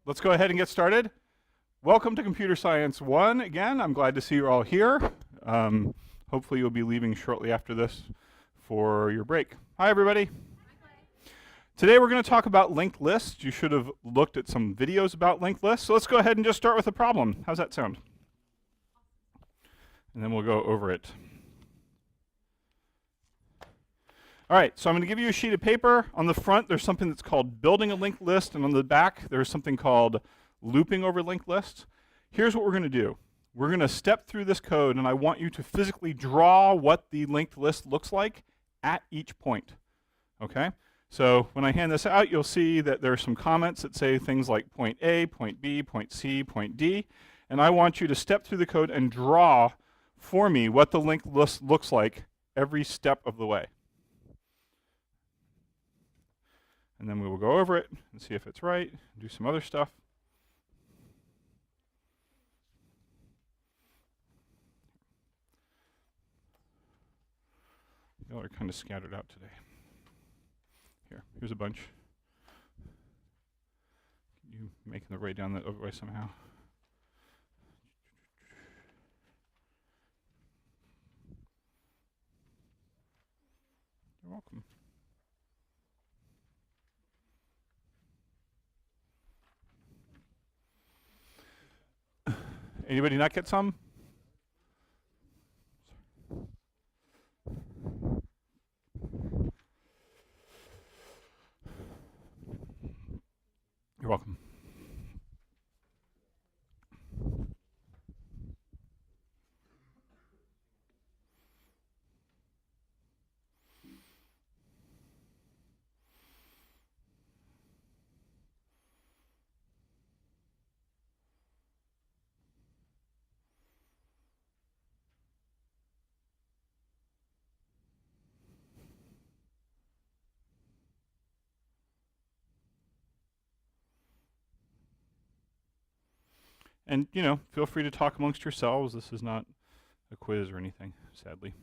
let's go ahead and get started. Welcome to Computer Science 1 again. I'm glad to see you're all here. Hopefully you'll be leaving shortly after this for your break. Hi, everybody. Today we're going to talk about linked lists. You should have looked at some videos about linked lists. So let's go ahead and just start with a problem. How's that sound? And then we'll go over it. All right, so I'm going to give you a sheet of paper. On the front, there's something that's called building a linked list, and on the back, there's something called looping over linked lists. Here's what we're going to do. We're going to step through this code, and I want you to physically draw what the linked list looks like at each point. Okay? So when I hand this out, you'll see that there are some comments that say things like point A, point B, point C, point D, and I want you to step through the code and draw for me what the linked list looks like every step of the way. And then we will go over it and see if it's right, do some other stuff. Y'all are kind of scattered out today. Here's a bunch. You making the way down that other way somehow. You're welcome. Anybody not get some? You're welcome. And, you know, feel free to talk amongst yourselves. This is not a quiz or anything, sadly.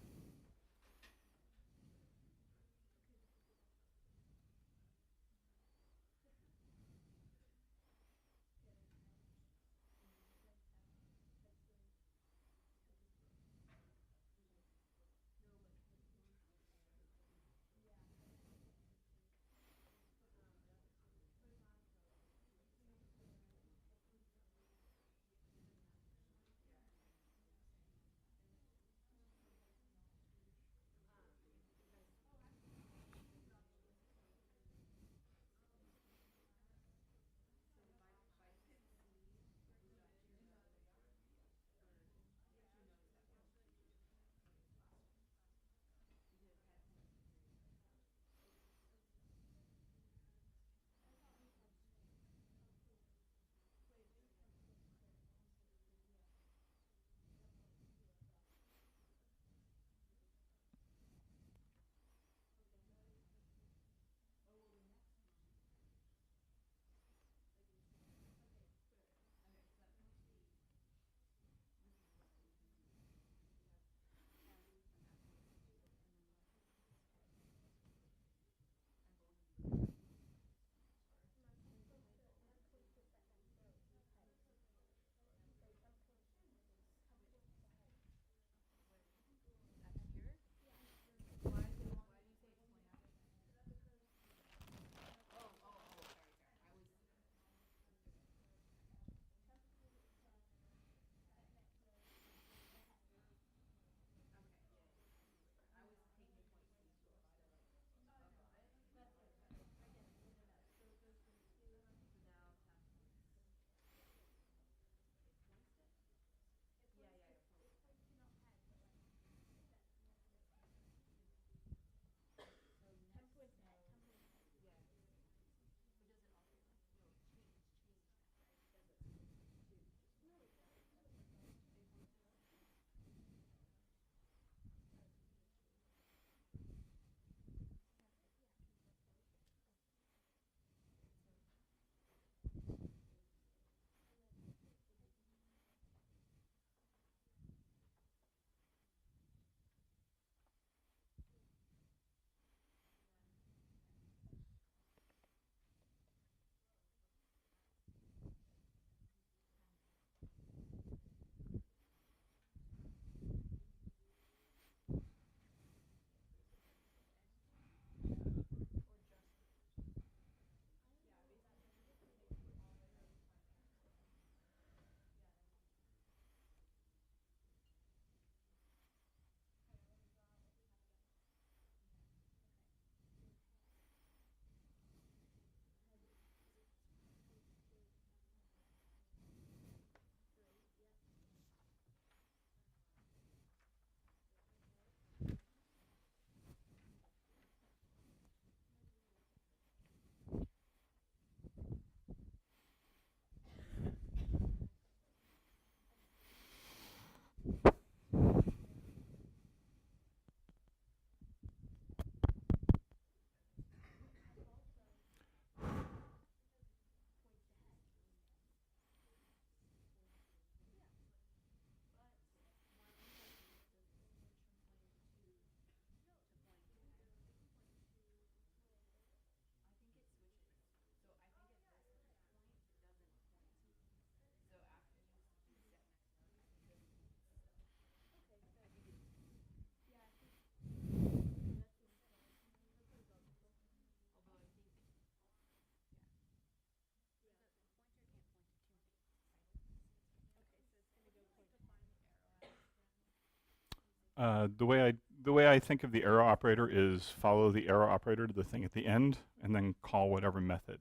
The way I think of the arrow operator is follow the arrow operator to the thing at the end, and then call whatever method.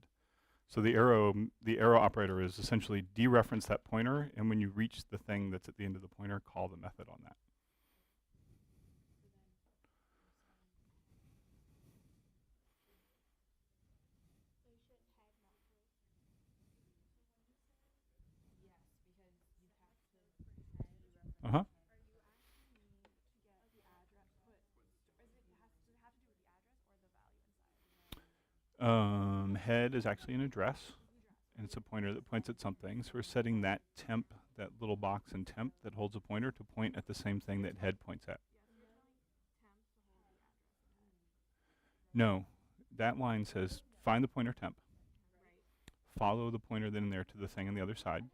So the arrow operator is essentially dereference that pointer, and when you reach the thing that's at the end of the pointer, call the method on that. Uh-huh. Head is actually an address, and it's a pointer that points at something. So we're setting that temp, that little box in temp that holds a pointer, to point at the same thing that head points at. No, that line says find the pointer temp, follow the pointer then and there to the thing on the other side.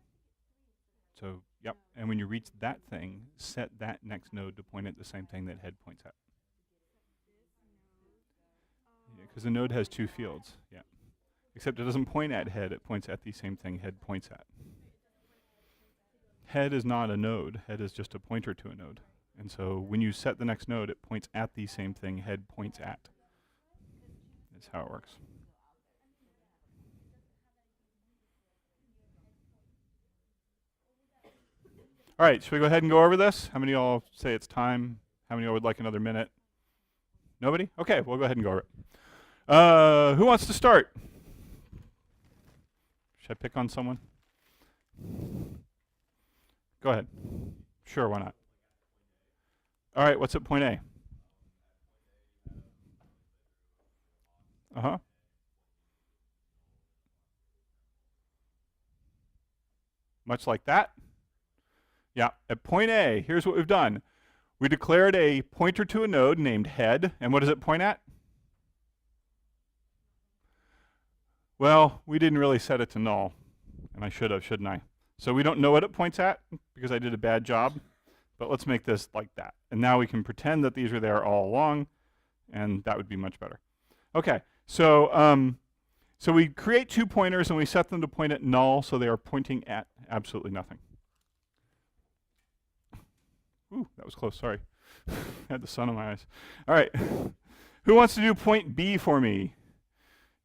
So, yep, and when you reach that thing, set that next node to point at the same thing that head points at. Because the node has two fields, yeah. Except it doesn't point at head, it points at the same thing head points at. Head is not a node, head is just a pointer to a node. And so when you set the next node, it points at the same thing head points at. That's how it works. All right, should we go ahead and go over this? How many of y'all say it's time? How many of y'all would like another minute? Nobody? Okay, we'll go ahead and go over it. Who wants to start? Should I pick on someone? Go ahead. Sure, why not? All right, what's at point A? Uh-huh. Much like that? Yeah, at point A, here's what we've done. We declared a pointer to a node named head, and what does it point at? Well, we didn't really set it to null, and I should have, shouldn't I? So we don't know what it points at because I did a bad job, but let's make this like that. And now we can pretend that these are there all along, and that would be much better. Okay, so so we create two pointers and we set them to point at null, so they are pointing at absolutely nothing. Ooh, that was close, sorry. I had the sun in my eyes. All right, who wants to do point B for me?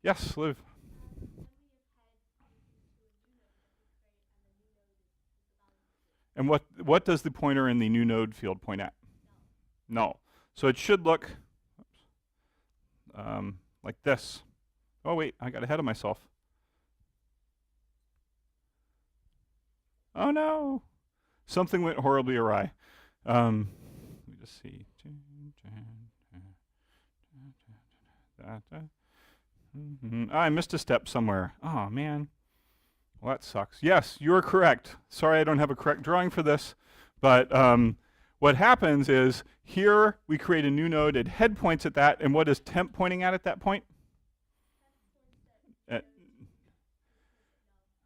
Yes, Liv. And what does the pointer in the new node field point at? Null. So it should look like this. Oh wait, I got ahead of myself. Oh no, something went horribly awry. Let me just see. I missed a step somewhere. Oh man. Well, that sucks. Yes, you are correct. Sorry I don't have a correct drawing for this, but what happens is here we create a new node, it head points at that, and what is temp pointing at that point?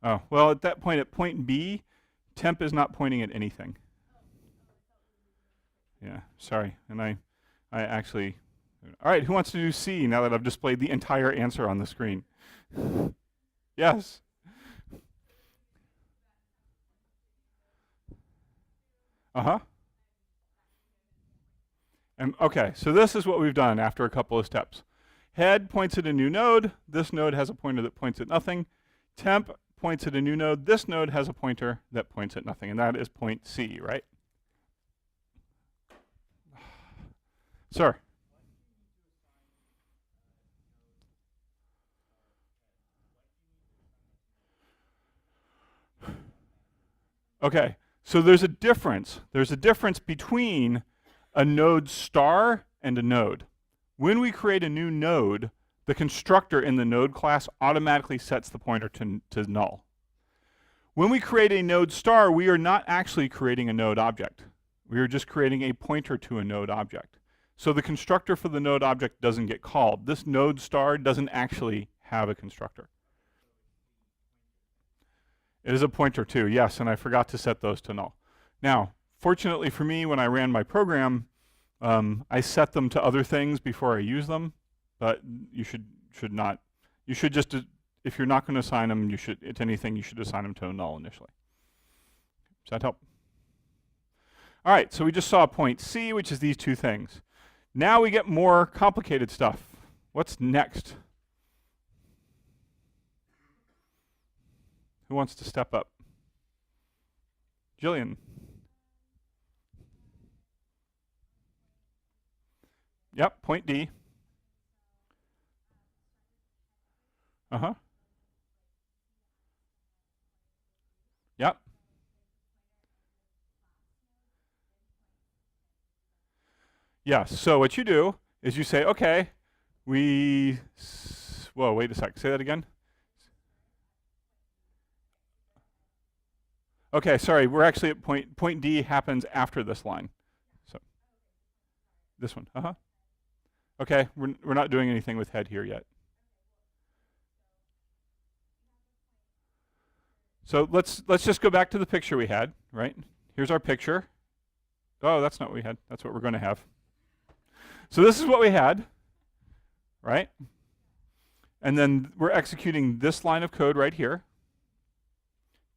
Oh, well, at that point, at point B, temp is not pointing at anything. Yeah, sorry, and I actually, all right, who wants to do C now that I've displayed the entire answer on the screen? Yes. Uh-huh. And okay, so this is what we've done after a couple of steps. Head points at a new node. This node has a pointer that points at nothing. Temp points at a new node. This node has a pointer that points at nothing, and that is point C, right? Sir? Okay, so there's a difference. There's a difference between a node star and a node. When we create a new node, the constructor in the node class automatically sets the pointer to null. When we create a node star, we are not actually creating a node object. We are just creating a pointer to a node object. So the constructor for the node object doesn't get called. This node star doesn't actually have a constructor. It is a pointer too, yes, and I forgot to set those to null. Now, fortunately for me, when I ran my program, I set them to other things before I use them, but you should not. You should just, if you're not going to assign them, you should, to anything, you should assign them to a null initially. Does that help? All right, so we just saw point C, which is these two things. Now we get more complicated stuff. What's next? Who wants to step up? Jillian. Yep, point D. Uh-huh. Yep. Yeah, so what you do is you say, okay, whoa, wait a sec, say that again. Okay, sorry, we're actually at point D happens after this line. So this one, uh-huh. Okay, we're not doing anything with head here yet. So let's just go back to the picture we had, right? Here's our picture. Oh, that's not what we had. That's what we're going to have. So this is what we had, right? And then we're executing this line of code right here.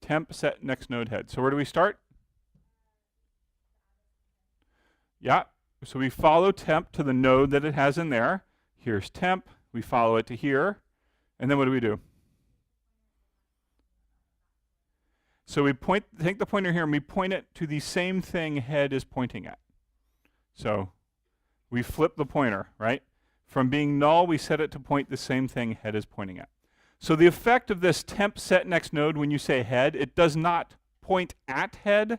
Temp set next node head. So where do we start? Yeah. So we follow temp to the node that it has in there. Here's temp. We follow it to here. And then what do we do? So we take the pointer here and we point it to the same thing head is pointing at. So we flip the pointer, right? From being null, we set it to point the same thing head is pointing at. So the effect of this temp set next node when you say head, it does not point at head.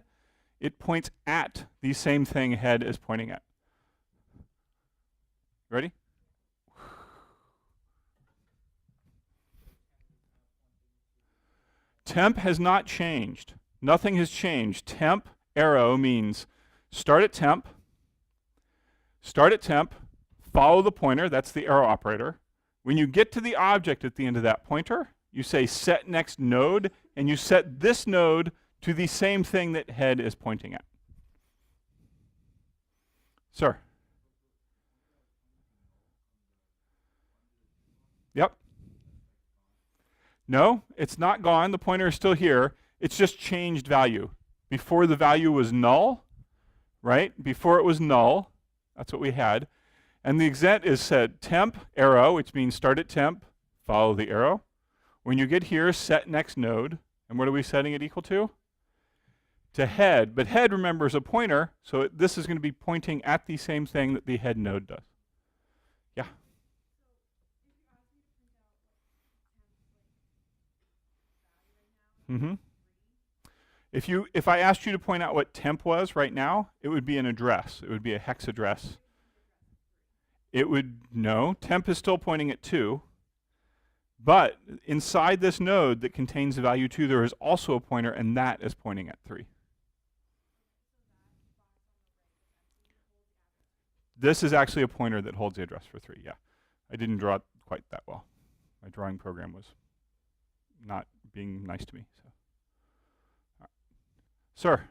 It points at the same thing head is pointing at. Ready? Temp has not changed. Nothing has changed. Temp arrow means start at temp, follow the pointer, that's the arrow operator. When you get to the object at the end of that pointer, you say set next node, and you set this node to the same thing that head is pointing at. Sir? Yep. No, it's not gone. The pointer is still here. It's just changed value. Before the value was null, right? Before it was null, that's what we had. And the exent is said temp arrow, which means start at temp, follow the arrow. When you get here, set next node. And what are we setting it equal to? To head. But head, remember, is a pointer, so this is going to be pointing at the same thing that the head node does. Yeah? Mm-hmm. If I asked you to point out what temp was right now, it would be an address. It would be a hex address. No, temp is still pointing at 2. But inside this node that contains the value 2, there is also a pointer, and that is pointing at 3. This is actually a pointer that holds the address for 3, yeah. I didn't draw it quite that well. My drawing program was not being nice to me. So, right. Sir?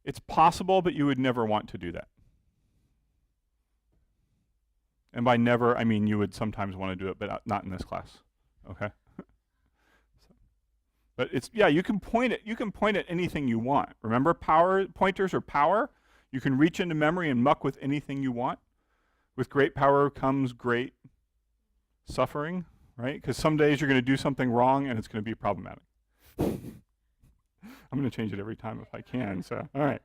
It's possible, but you would never want to do that. And by never, I mean you would sometimes want to do it, but not in this class. Okay? But it's, yeah, you can point at anything you want. Remember, pointers are power. You can reach into memory and muck with anything you want. With great power comes great suffering, right? Because some days you're going to do something wrong and it's going to be problematic. I'm going to change it every time if I can, so, all right.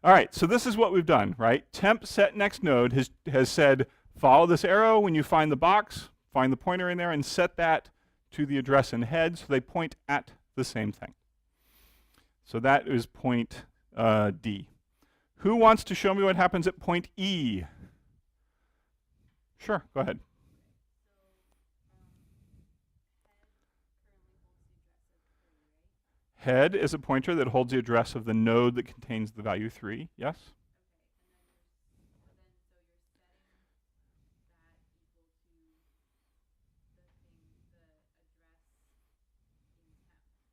All right, so this is what we've done, right? Temp set next node has said, follow this arrow when you find the box, find the pointer in there, and set that to the address in head, so they point at the same thing. So that is point D. Who wants to show me what happens at point E? Sure, go ahead. Head is a pointer that holds the address of the node that contains the value 3, yes?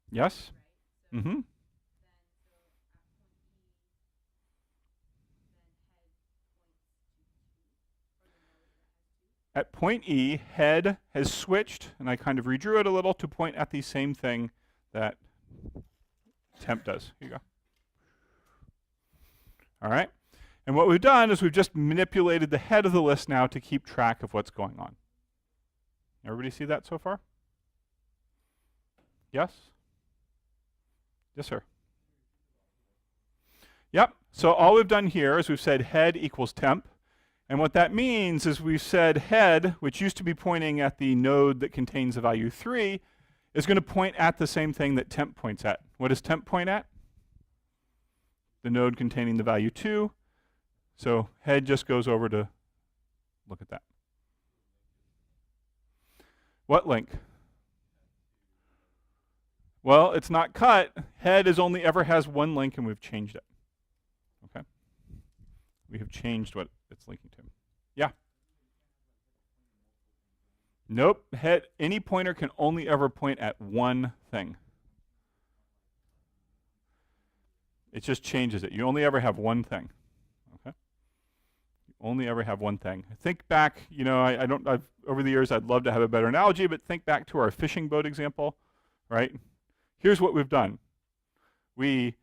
Yes? Mm-hmm. at point E, head has switched, and I kind of redrew it a little to point at the same thing that temp does. Here you go. All right. And what we've done is we've just manipulated the head of the list now to keep track of what's going on. Everybody see that so far? Yes? Yes, sir. Yep. So all we've done here is we've said head equals temp. And what that means is we've said head, which used to be pointing at the node that contains the value 3, is going to point at the same thing that temp points at. What does temp point at? The node containing the value 2. So head just goes over to look at that. What link? Well, it's not cut. Head is only ever has one link, and we've changed it. Okay? We have changed what it's linking to. Yeah? Nope. Head, any pointer can only ever point at one thing. It just changes it. You only ever have one thing. Okay? You only ever have one thing. Think back, you know, over the years I'd love to have a better analogy, but think back to our fishing boat example, right? Here's what we've done. We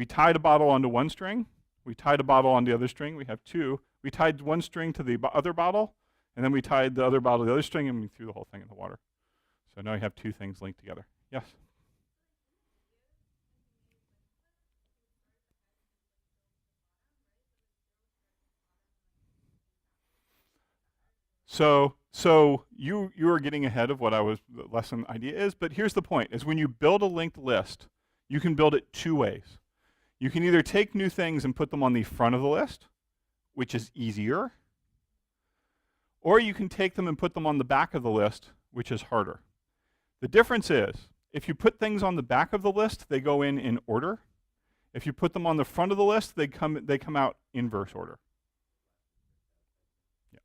tied a bottle onto one string. We tied a bottle on the other string. We have two. We tied one string to the other bottle, and then we tied the other bottle to the other string, and we threw the whole thing in the water. So now you have two things linked together. Yes? So you are getting ahead of what the lesson idea is, but here's the point, is when you build a linked list, you can build it two ways. You can either take new things and put them on the front of the list, which is easier, or you can take them and put them on the back of the list, which is harder. The difference is, if you put things on the back of the list, they go in order. If you put them on the front of the list, they come out inverse order. Yeah.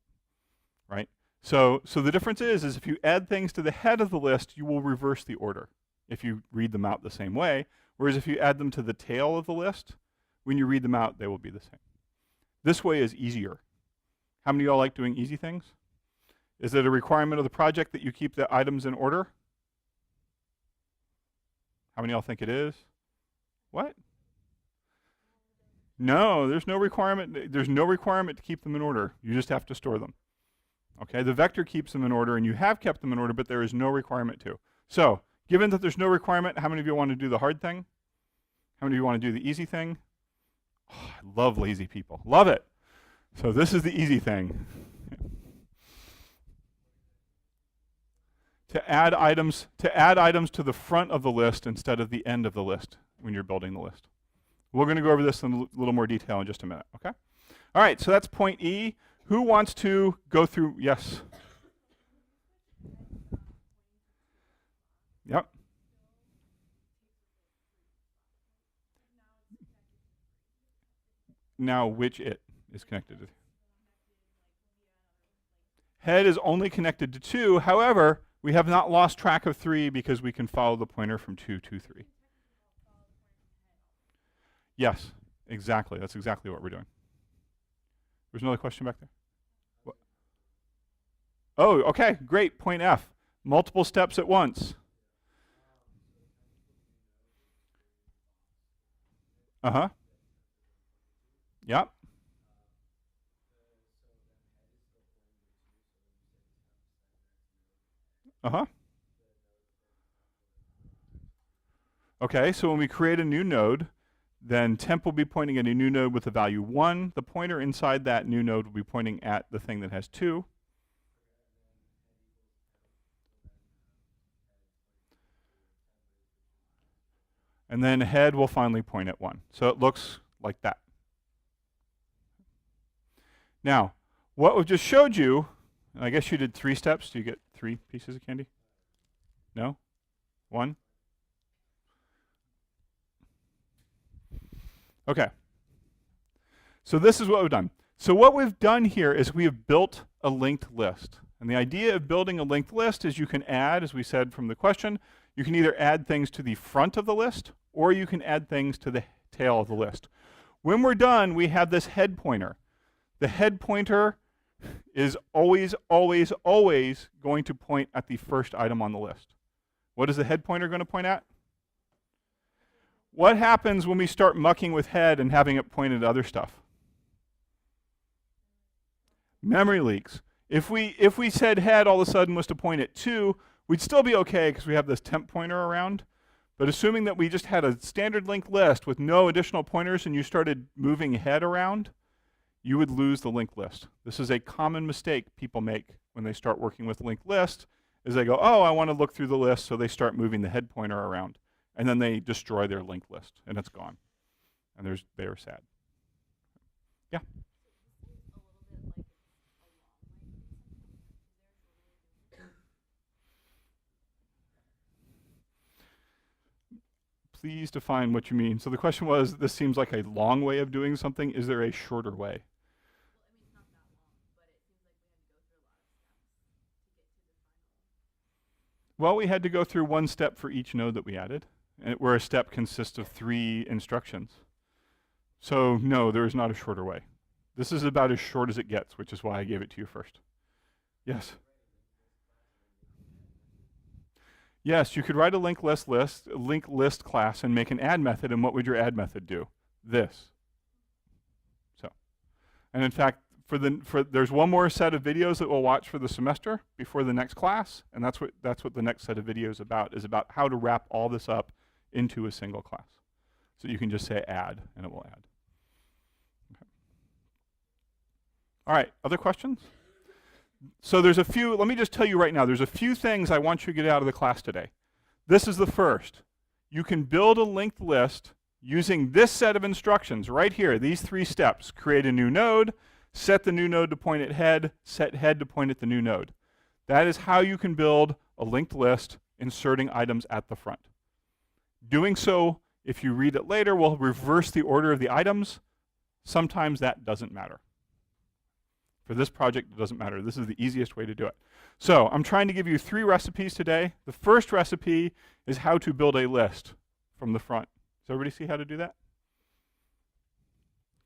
Right? So the difference is if you add things to the head of the list, you will reverse the order if you read them out the same way. Whereas if you add them to the tail of the list, when you read them out, they will be the same. This way is easier. How many of y'all like doing easy things? Is it a requirement of the project that you keep the items in order? How many of y'all think it is? What? No, there's no requirement. There's no requirement to keep them in order. You just have to store them. Okay, the vector keeps them in order, and you have kept them in order, but there is no requirement to. So, given that there's no requirement, how many of you want to do the hard thing? How many of you want to do the easy thing? Oh, I love lazy people. Love it. So this is the easy thing. To add items to the front of the list instead of the end of the list when you're building the list. We're going to go over this in a little more detail in just a minute, okay? All right, so that's point E. Who wants to go through? Yes. Yep. Now, which it is connected to? Head is only connected to 2. However, we have not lost track of 3 because we can follow the pointer from 2 to 3. Yes, exactly. That's exactly what we're doing. There's another question back there. What? Oh, okay, great. Point F. Multiple steps at once. Uh-huh. Yep. Uh-huh. Okay, so when we create a new node, then temp will be pointing at a new node with the value 1. The pointer inside that new node will be pointing at the thing that has 2. And then head will finally point at 1. So it looks like that. Now, what we just showed you, I guess you did 3 steps. Do you get 3 pieces of candy? No? 1? Okay. So this is what we've done. So what we've done here is we have built a linked list. And the idea of building a linked list is you can add, as we said from the question, you can either add things to the front of the list or you can add things to the tail of the list. When we're done, we have this head pointer. The head pointer is always, always, always going to point at the first item on the list. What is the head pointer going to point at? What happens when we start mucking with head and having it point at other stuff? Memory leaks. If we said head all of a sudden was to point at 2, we'd still be okay because we have this temp pointer around. But assuming that we just had a standard linked list with no additional pointers and you started moving head around, you would lose the linked list. This is a common mistake people make when they start working with linked list, is they go, oh, I want to look through the list, so they start moving the head pointer around. And then they destroy their linked list, and it's gone. And they are sad. Yeah? Please define what you mean. So the question was, this seems like a long way of doing something. Is there a shorter way? Well, we had to go through one step for each node that we added, where a step consists of 3 instructions. So no, there is not a shorter way. This is about as short as it gets, which is why I gave it to you first. Yes? Yes, you could write a linked list class and make an add method, and what would your add method do? This. So, and in fact, there's one more set of videos that we'll watch for the semester before the next class, and that's what the next set of videos is about how to wrap all this up into a single class. So you can just say add, and it will add. Okay. All right, other questions? So there's a few, let me just tell you right now, there's a few things I want you to get out of the class today. This is the first. You can build a linked list using this set of instructions right here, these 3 steps. Create a new node, set the new node to point at head, set head to point at the new node. That is how you can build a linked list, inserting items at the front. Doing so, if you read it later, will reverse the order of the items. Sometimes that doesn't matter. For this project, it doesn't matter. This is the easiest way to do it. So I'm trying to give you 3 recipes today. The first recipe is how to build a list from the front. Does everybody see how to do that?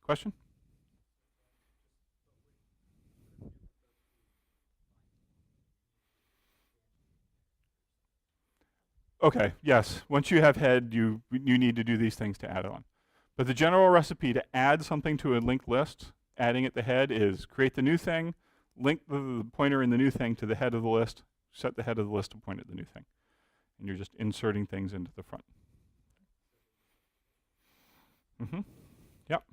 Question? Okay, yes. Once you have head, you need to do these things to add on. But the general recipe to add something to a linked list, adding at the head, is create the new thing, link the pointer in the new thing to the head of the list, set the head of the list to point at the new thing. And you're just inserting things into the front. Yep.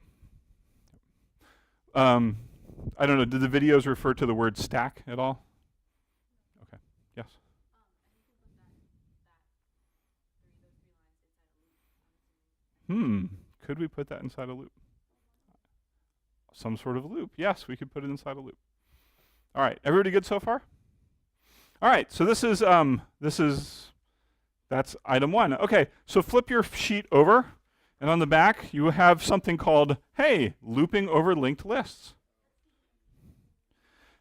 I don't know, did the videos refer to the word stack at all? Okay, yes. Could we put that inside a loop? Some sort of loop. Yes, we could put it inside a loop. All right, everybody good so far? All right, so that's item 1. Okay, so flip your sheet over, and on the back you have something called, hey, looping over linked lists.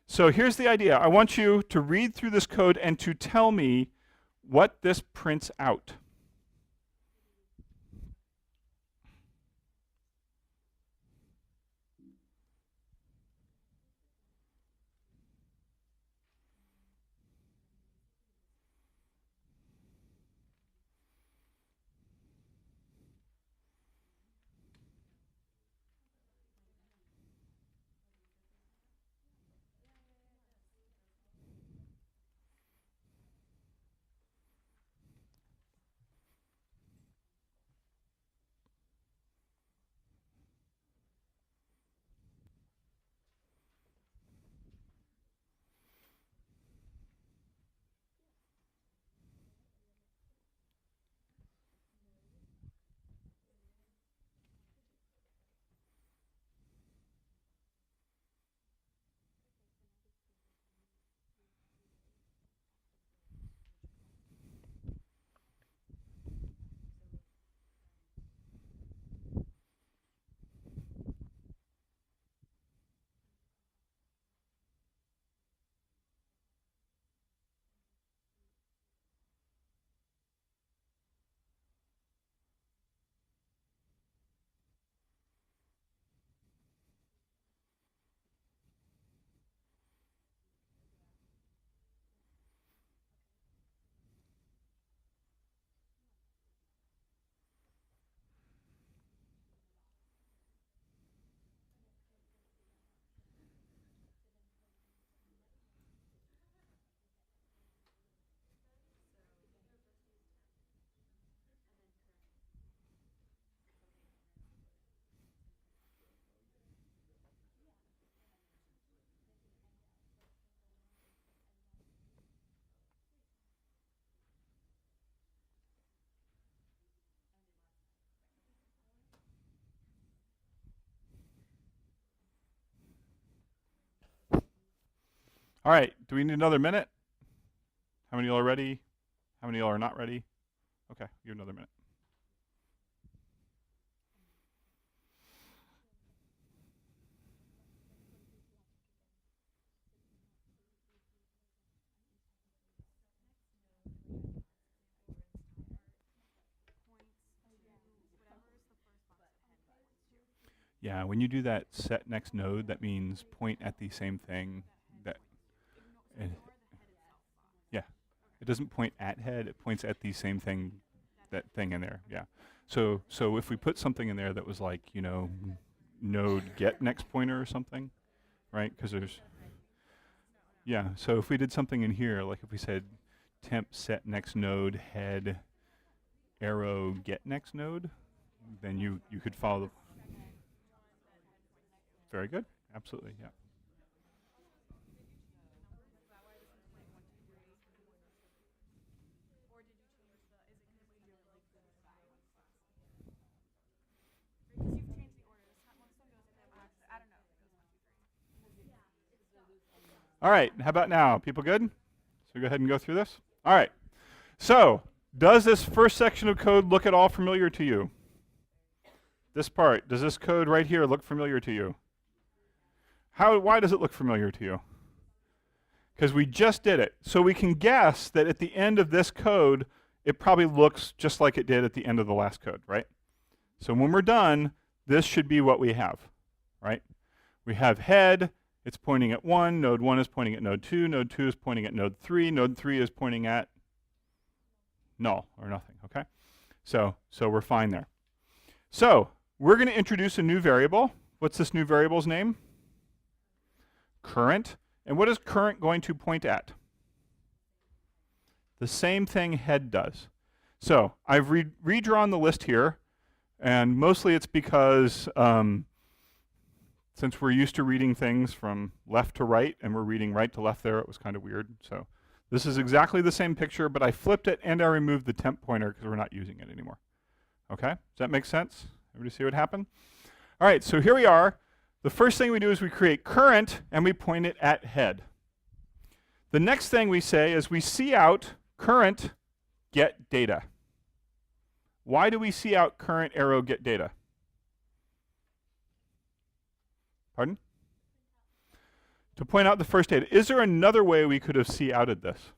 So here's the idea. I want you to read through this code and to tell me what this prints out. All right, do we need another minute? How many of y'all are ready? How many of y'all are not ready? Okay, give another minute. Yeah, when you do that set next node, that means point at the same thing that, uh, yeah, it doesn't point at head, it points at the same thing, that thing in there, yeah. So if we put something in there that was like, you know, node get next pointer or something, right? Because there's, yeah, so if we did something in here, like if we said temp set next node head arrow get next node, then you could follow the, very good, absolutely, yeah. All right, how about now? People good? So go ahead and go through this. All right. So does this first section of code look at all familiar to you? This part, does this code right here look familiar to you? Why does it look familiar to you? Because we just did it. So we can guess that at the end of this code, it probably looks just like it did at the end of the last code, right? So when we're done, this should be what we have, right? We have head, it's pointing at 1, node 1 is pointing at node 2 is pointing at node 3 is pointing at null or nothing, okay? So we're fine there. So we're going to introduce a new variable. What's this new variable's name? Current. And what is current going to point at? The same thing head does. So I've redrawn the list here, and mostly it's because since we're used to reading things from left to right, and we're reading right to left there, it was kind of weird. So this is exactly the same picture, but I flipped it and I removed the temp pointer because we're not using it anymore. Okay, does that make sense? Everybody see what happened? All right, so here we are. The first thing we do is we create current and we point it at head. The next thing we say is we see out current get data. Why do we see out current arrow get data? Pardon? To point out the first data. Is there another way we could have see outed this?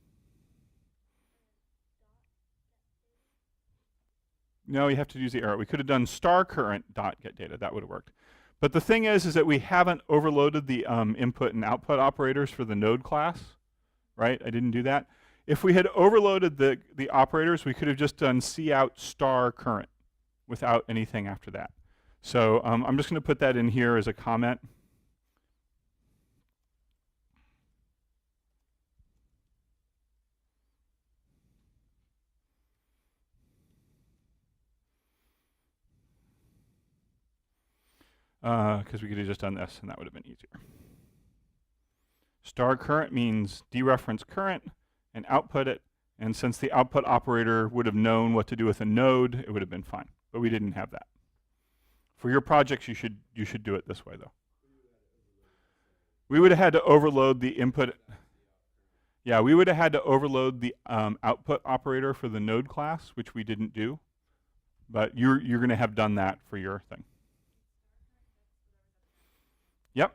No, you have to use the arrow. We could have done star current dot get data. That would have worked. But the thing is that we haven't overloaded the input and output operators for the node class, right? I didn't do that. If we had overloaded the operators, we could have just done cout star current without anything after that. So I'm just going to put that in here as a comment. Because we could have just done this, and that would have been easier. Star current means dereference current and output it. And since the output operator would have known what to do with a node, it would have been fine. But we didn't have that. For your projects, you should do it this way, though. We would have had to overload the input. Yeah, we would have had to overload the output operator for the node class, which we didn't do. But you're going to have done that for your thing. Yep.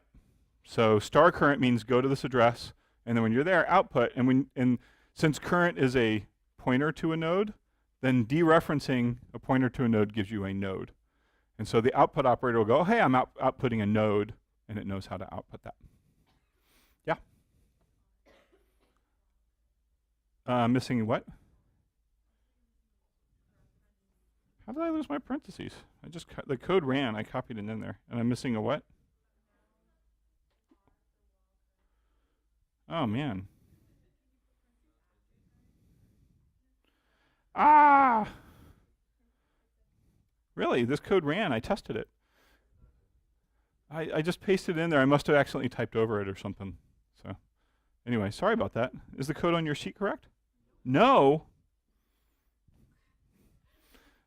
So star current means go to this address, and then when you're there, output. And since current is a pointer to a node, then dereferencing a pointer to a node gives you a node. And so the output operator will go, hey, I'm outputting a node, and it knows how to output that. Yeah? Missing what? How did I lose my parentheses? The code ran, I copied it in there, and I'm missing a what? Oh, man. Ah! Really, this code ran. I tested it. I just pasted it in there. I must have accidentally typed over it or something. So anyway, sorry about that. Is the code on your sheet correct? No?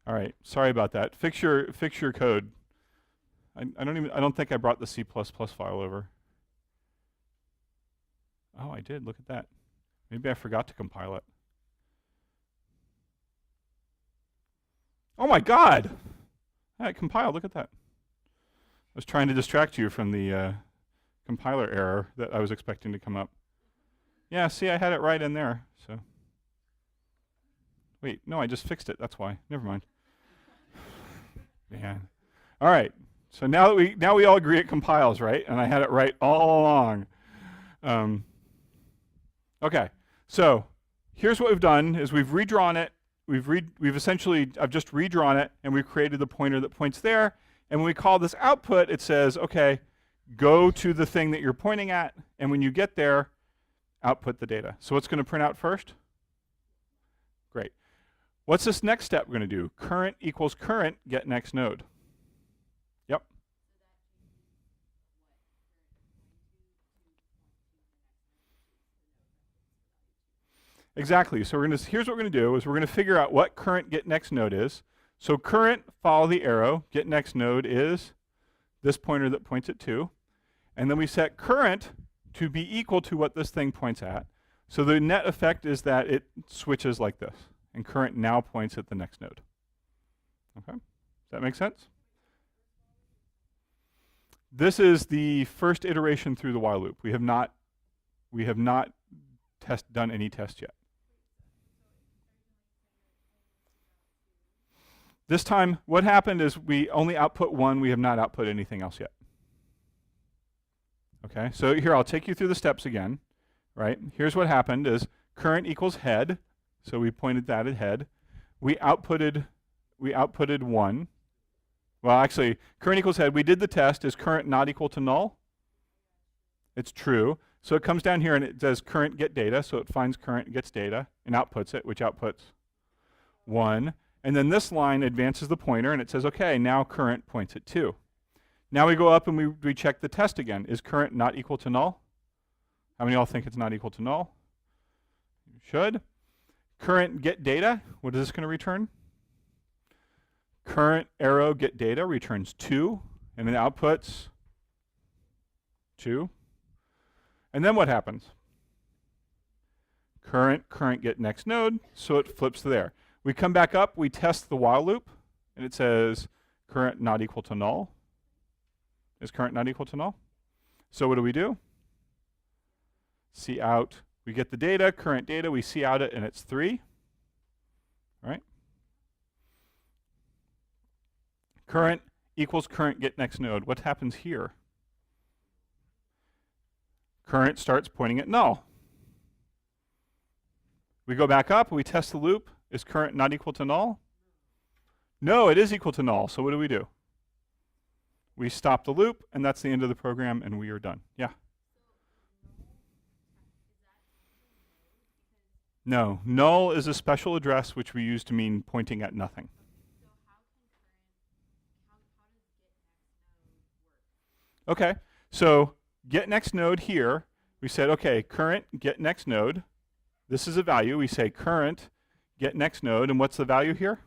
All right, sorry about that. Fix your code. I don't think I brought the C++ file over. Oh, I did. Look at that. Maybe I forgot to compile it. Oh my God! It compiled. Look at that. I was trying to distract you from the compiler error that I was expecting to come up. Yeah, see, I had it right in there. So, wait, no, I just fixed it. That's why. Never mind. Man. All right. So now we all agree it compiles, right? And I had it right all along. Okay. So here's what we've done: is we've redrawn it. I've just redrawn it, and we've created the pointer that points there. And when we call this output, it says, okay, go to the thing that you're pointing at, and when you get there, output the data. So what's going to print out first? Great. What's this next step we're going to do? Current equals current, get next node. Yep. Exactly. So here's what we're going to do is we're going to figure out what current get next node is. So current, follow the arrow, get next node is this pointer that points at 2. And then we set current to be equal to what this thing points at. So the net effect is that it switches like this. And current now points at the next node. Okay? Does that make sense? This is the first iteration through the while loop. We have not done any tests yet. This time, what happened is we only output 1. We have not output anything else yet. Okay, so here I'll take you through the steps again. Right? Here's what happened is current equals head. So we pointed that at head. We outputted 1. Well, actually, current equals head. We did the test. Is current not equal to null? It's true. So it comes down here and it says current get data. So it finds current, gets data, and outputs it, which outputs 1. And then this line advances the pointer, and it says, okay, now current points at 2. Now we go up and we check the test again. Is current not equal to null? How many of y'all think it's not equal to null? You should. Current get data, what is this going to return? Current arrow get data returns 2, and it outputs 2. And then what happens? Current get next node, so it flips to there. We come back up, we test the while loop, and it says current not equal to null. Is current not equal to null? So what do? See out, we get the data, current data, we see out it, and it's 3. Right? Current equals current get next node. What happens here? Current starts pointing at null. We go back up, we test the loop. Is current not equal to null? No, it is equal to null. So what do? We stop the loop, and that's the end of the program, and we are done. Yeah? No. Null is a special address which we use to mean pointing at nothing. Okay. So get next node here, we said, okay, current get next node. This is a value. We say current get next node, and what's the value here?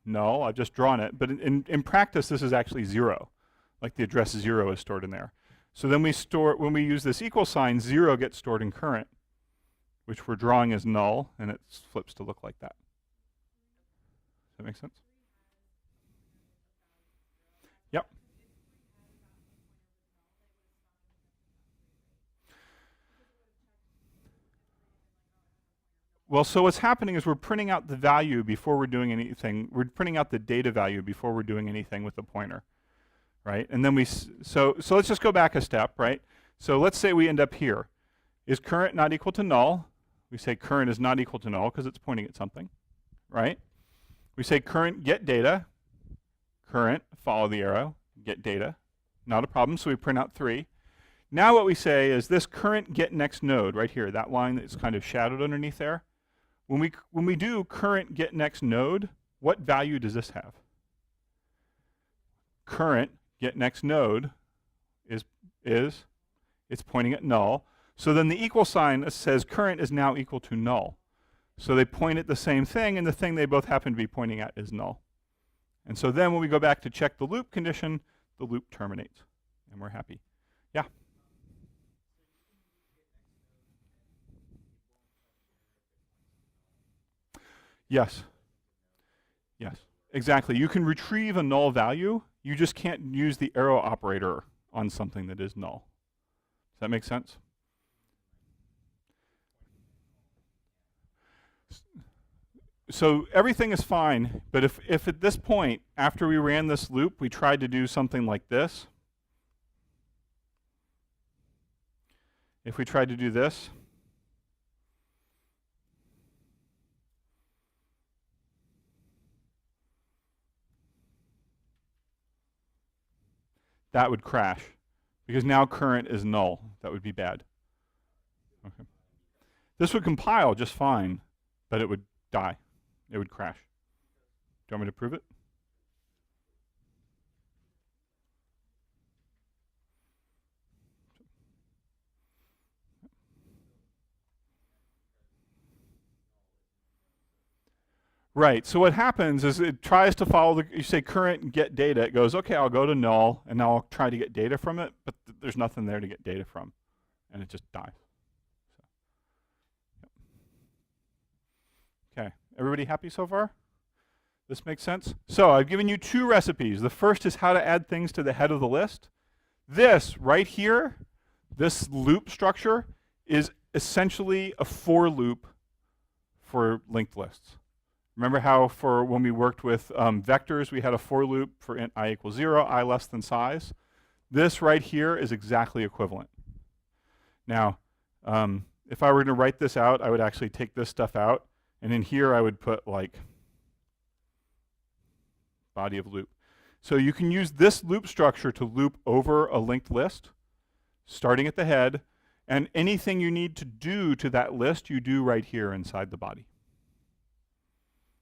Null. I've just drawn it, but in practice, this is actually 0. Like the address 0 is stored in there. So then when we use this equal sign, 0 gets stored in current, which we're drawing as null, and it flips to look like that. Does that make sense? Yep. Well, so what's happening is we're printing out the value before we're doing anything. We're printing out the data value before we're doing anything with the pointer, right? And then so let's just go back a step, right? So let's say we end up here. Is current not equal to null? We say current is not equal to null because it's pointing at something, right? We say current get data. Current, follow the arrow, get data. Not a problem, so we print out 3. Now what we say is this current get next node right here, that line that's kind of shadowed underneath there. When we do current get next node, what value does this have? Current get next node is it's pointing at null. So then the equal sign says current is now equal to null. So they point at the same thing, and the thing they both happen to be pointing at is null. And so then when we go back to check the loop condition, the loop terminates, and we're happy. Yeah? Yes. Yes. Exactly. You can retrieve a null value. You just can't use the arrow operator on something that is null. Does that make sense? So everything is fine, but if at this point, after we ran this loop, we tried to do something like this, if we tried to do this, that would crash, because now current is null. That would be bad. Okay. This would compile just fine, but it would die. It would crash. Do you want me to prove it? Right, so what happens is it tries to follow you say current and get data. It goes, okay, I'll go to null, and now I'll try to get data from it, but there's nothing there to get data from, and it just dies. So, yep. Okay, everybody happy so far? This makes sense? So I've given you two recipes. The first is how to add things to the head of the list. This right here, this loop structure, is essentially a for loop for linked lists. Remember how for when we worked with vectors, we had a for loop for int I equals 0, I less than size? This right here is exactly equivalent. Now, if I were to write this out, I would actually take this stuff out, and in here I would put like body of loop. So you can use this loop structure to loop over a linked list, starting at the head, and anything you need to do to that list, you do right here inside the body.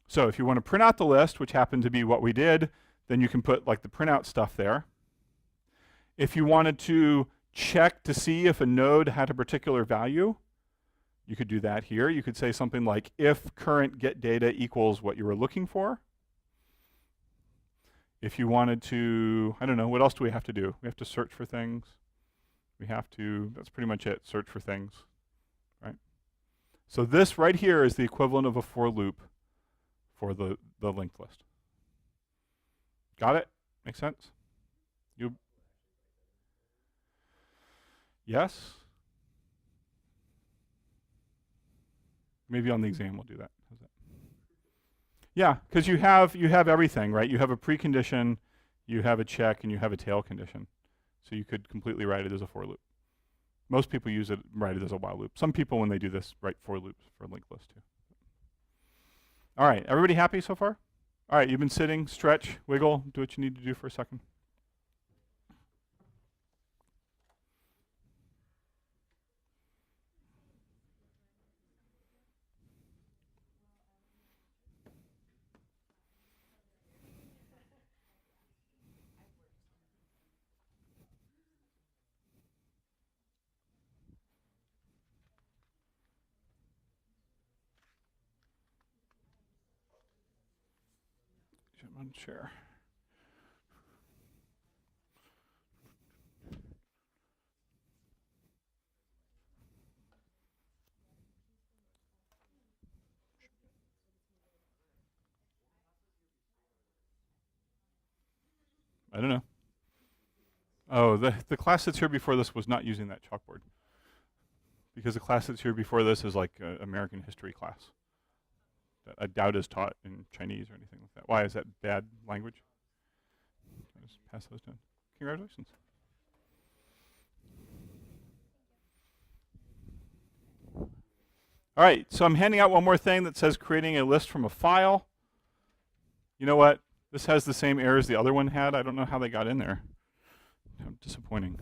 So if you want to print out the list, which happened to be what we did, then you can put like the printout stuff there. If you wanted to check to see if a node had a particular value, you could do that here. You could say something like if current get data equals what you were looking for. If you wanted to, I don't know, what else do we have to do? We have to search for things. We have to, that's pretty much it, search for things, right? So this right here is the equivalent of a for loop for the linked list. Got it? Make sense? You? Yes? Maybe on the exam we'll do that. How's that? Yeah, because you have everything, right? You have a precondition, you have a check, and you have a tail condition. So you could completely write it as a for loop. Most people write it as a while loop. Some people, when they do this, write for loops for a linked list too. All right, everybody happy so far? All right, you've been sitting, stretch, wiggle, do what you need to do for a second. Share. I don't know. Oh, the class that's here before this was not using that chalkboard. Because the class that's here before this is like an American history class. That I doubt is taught in Chinese or anything like that. Why is that bad language? I'll just pass those down. Congratulations. All right, so I'm handing out one more thing that says creating a list from a file. You know what? This has the same error as the other one had. I don't know how they got in there. How disappointing.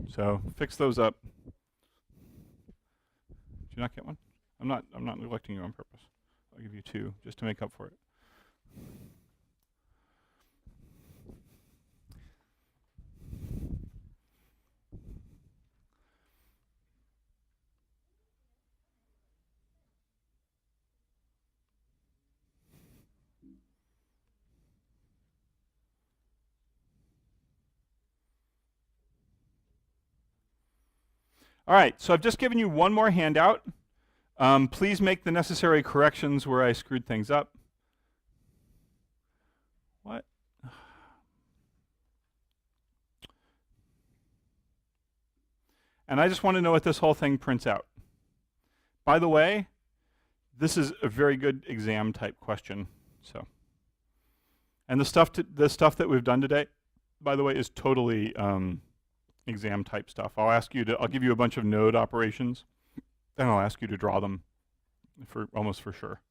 So fix those up. Did you not get one? I'm not neglecting you on purpose. I'll give you two just to make up for it. All right, so I've just given you one more handout. Please make the necessary corrections where I screwed things up. What? And I just want to know what this whole thing prints out. By the way, this is a very good exam type question. So, and the stuff that we've done today, by the way, is totally exam type stuff. I'll give you a bunch of node operations, and I'll ask you to draw them almost for sure.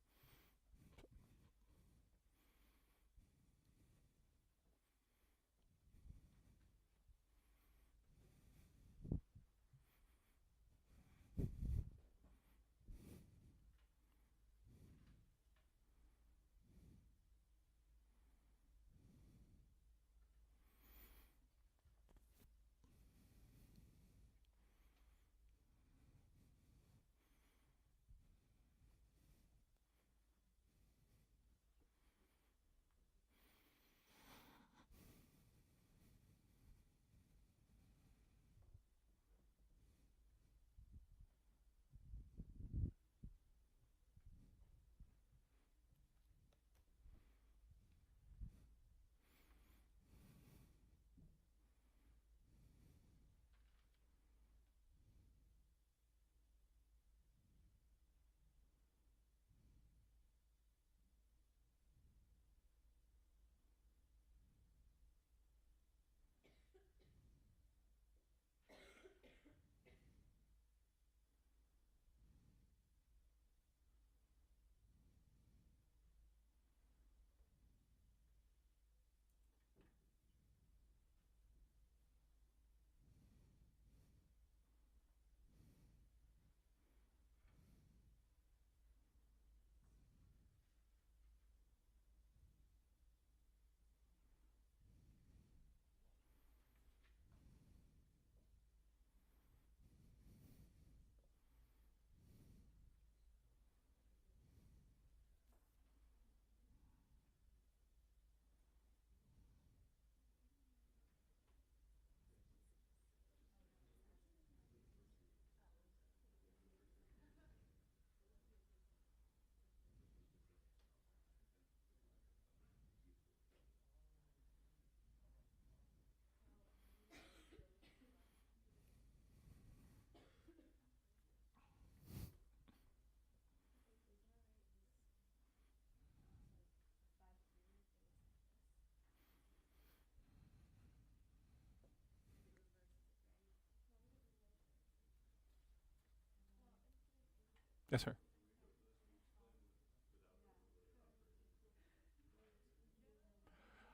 Yes, sir.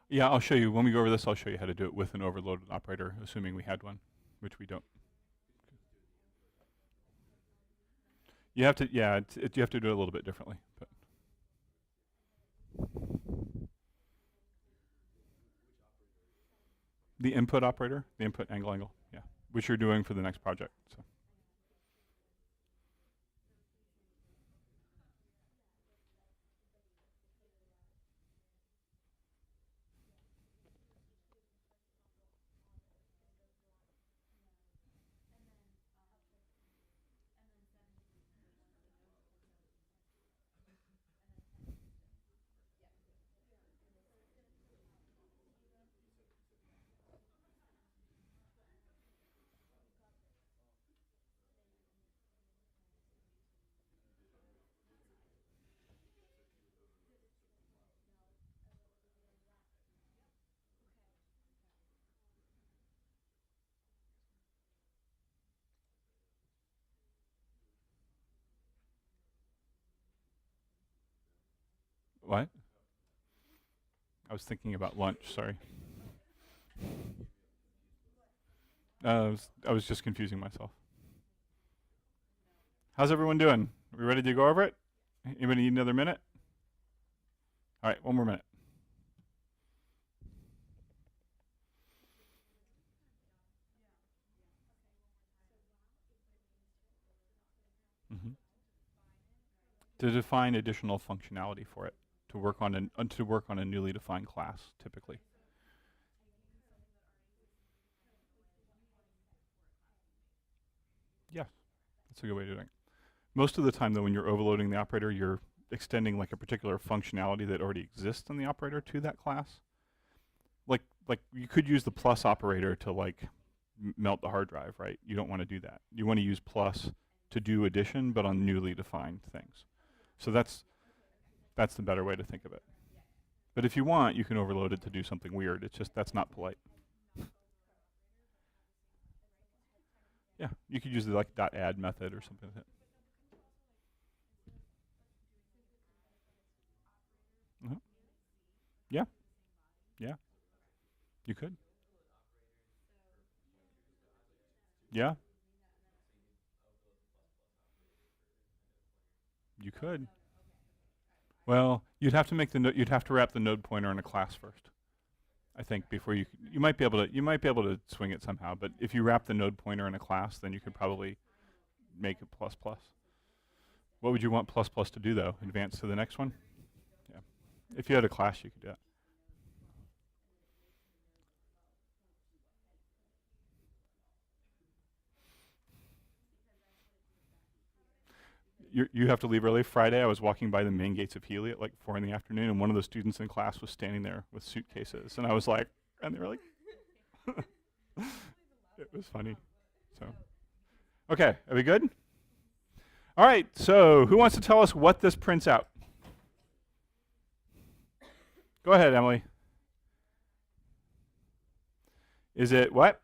Yeah, I'll show you. When we go over this, I'll show you how to do it with an overloaded operator, assuming we had one, which we don't. You have to, yeah, you have to do it a little bit differently. But the input operator, the input angle, yeah, which you're doing for the next project. So. What? I was thinking about lunch. Sorry. I was just confusing myself. How's everyone doing? Are we ready to go over it? Anybody need another minute? All right, one more minute. Mm-hmm. To define additional functionality for it, to work on a newly defined class, typically. Yeah, that's a good way of doing it. Most of the time, though, when you're overloading the operator, you're extending like a particular functionality that already exists in the operator to that class. Like you could use the plus operator to like melt the hard drive, right? You don't want to do that. You want to use plus to do addition, but on newly defined things. So that's the better way to think of it. But if you want, you can overload it to do something weird. It's just that's not polite. Yeah, you could use the like .add method or something like that. Yeah, yeah, you could. Yeah, you could. Well, you'd have to make the you'd have to wrap the node pointer in a class first. I think before you might be able to swing it somehow, but if you wrap the node pointer in a class, then you could probably make it plus plus. What would you want plus plus to do though? Advance to the next one? Yeah. If you had a class, you could do that. You have to leave early. Friday, I was walking by the main gates of Healy at like 4 in the afternoon, and one of the students in class was standing there with suitcases, and I was like, and they were like, it was funny. So, okay, are we good? All right. So, who wants to tell us what this prints out? Go ahead, Emily. Is it what?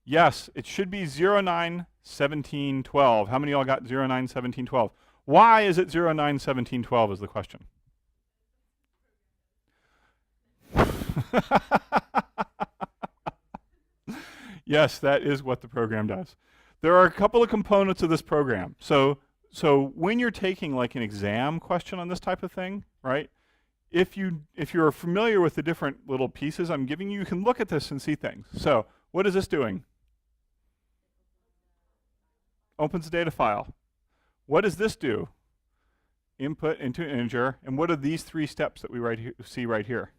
Yes, it should be 091712. How many of y'all got 091712? Why is it 091712 is the question. Yes, that is what the program does. There are a couple of components of this program. So when you're taking like an exam question on this type of thing, right? If you're familiar with the different little pieces I'm giving you, you can look at this and see things. So what is this doing? Opens a data file. What does this do? Input into an integer. And what are these three steps that we see right here?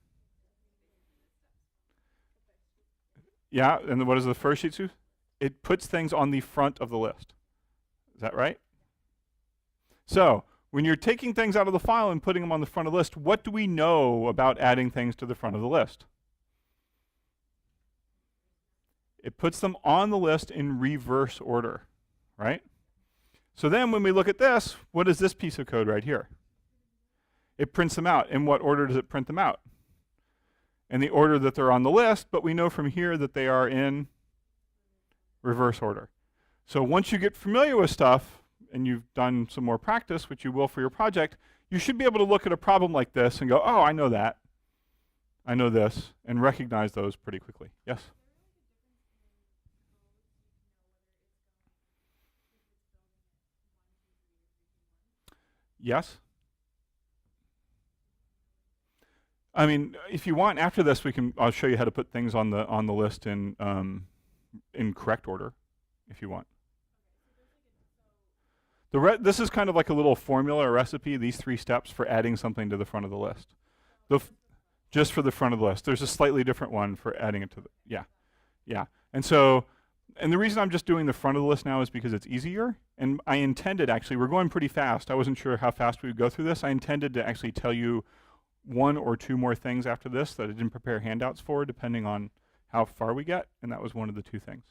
Yeah, and what does the first sheet do? It puts things on the front of the list. Is that right? So when you're taking things out of the file and putting them on the front of the list, what do we know about adding things to the front of the list? It puts them on the list in reverse order, right? So then when we look at this, what is this piece of code right here? It prints them out. In what order does it print them out? In the order that they're on the list, but we know from here that they are in reverse order. So once you get familiar with stuff and you've done some more practice, which you will for your project, you should be able to look at a problem like this and go, oh, I know that. I know this, and recognize those pretty quickly. Yes? Yes? I mean, if you want, after this, I'll show you how to put things on the list in correct order, if you want. This is kind of like a little formula or recipe, these 3 steps for adding something to the front of the list. Just for the front of the list. There's a slightly different one for adding it to the, yeah. And the reason I'm just doing the front of the list now is because it's easier. And I intended, actually, we're going pretty fast. I wasn't sure how fast we would go through this. I intended to actually tell you 1 or 2 more things after this that I didn't prepare handouts for, depending on how far we get. And that was one of the 2 things.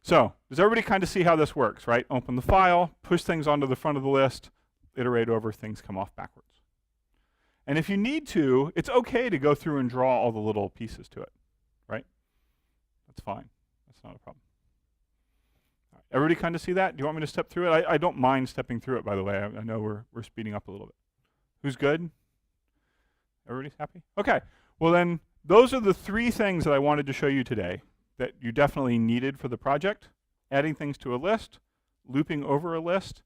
So, does everybody kind of see how this works, right? Open the file, push things onto the front of the list, iterate over, things come off backwards. And if you need to, it's okay to go through and draw all the little pieces to it, right? That's fine. That's not a problem. All right. Everybody kind of see that? Do you want me to step through it? I don't mind stepping through it, by the way. I know we're speeding up a little bit. Who's good? Everybody's happy? Okay. Well then, those are the 3 things that I wanted to show you today that you definitely needed for the project: adding things to a list, looping over a list,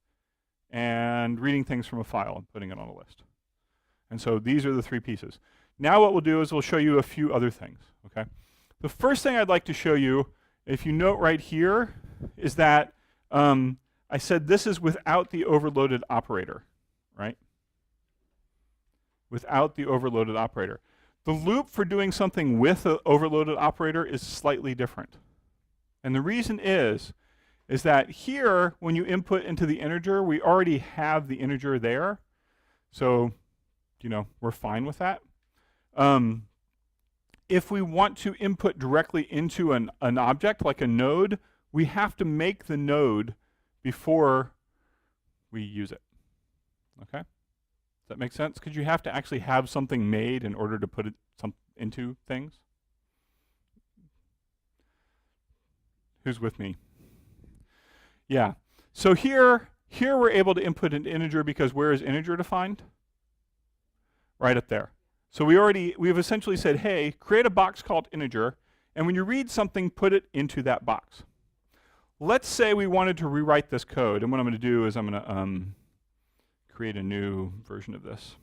and reading things from a file and putting it on a list. And so these are the 3 pieces. Now what we'll do is we'll show you a few other things, okay? The first thing I'd like to show you, if you note right here, is that I said this is without the overloaded operator, right? Without the overloaded operator. The loop for doing something with an overloaded operator is slightly different. And the reason is is that here, when you input into the integer, we already have the integer there. So, we're fine with that. If we want to input directly into an object, like a node, we have to make the node before we use it. Okay? Does that make sense? Because you have to actually have something made in order to put it into things. Who's with me? Yeah. So here we're able to input an integer because where is integer defined? Right up there. So we've essentially said, hey, create a box called integer, and when you read something, put it into that box. Let's say we wanted to rewrite this code, and what I'm going to do is I'm going to create a new version of this.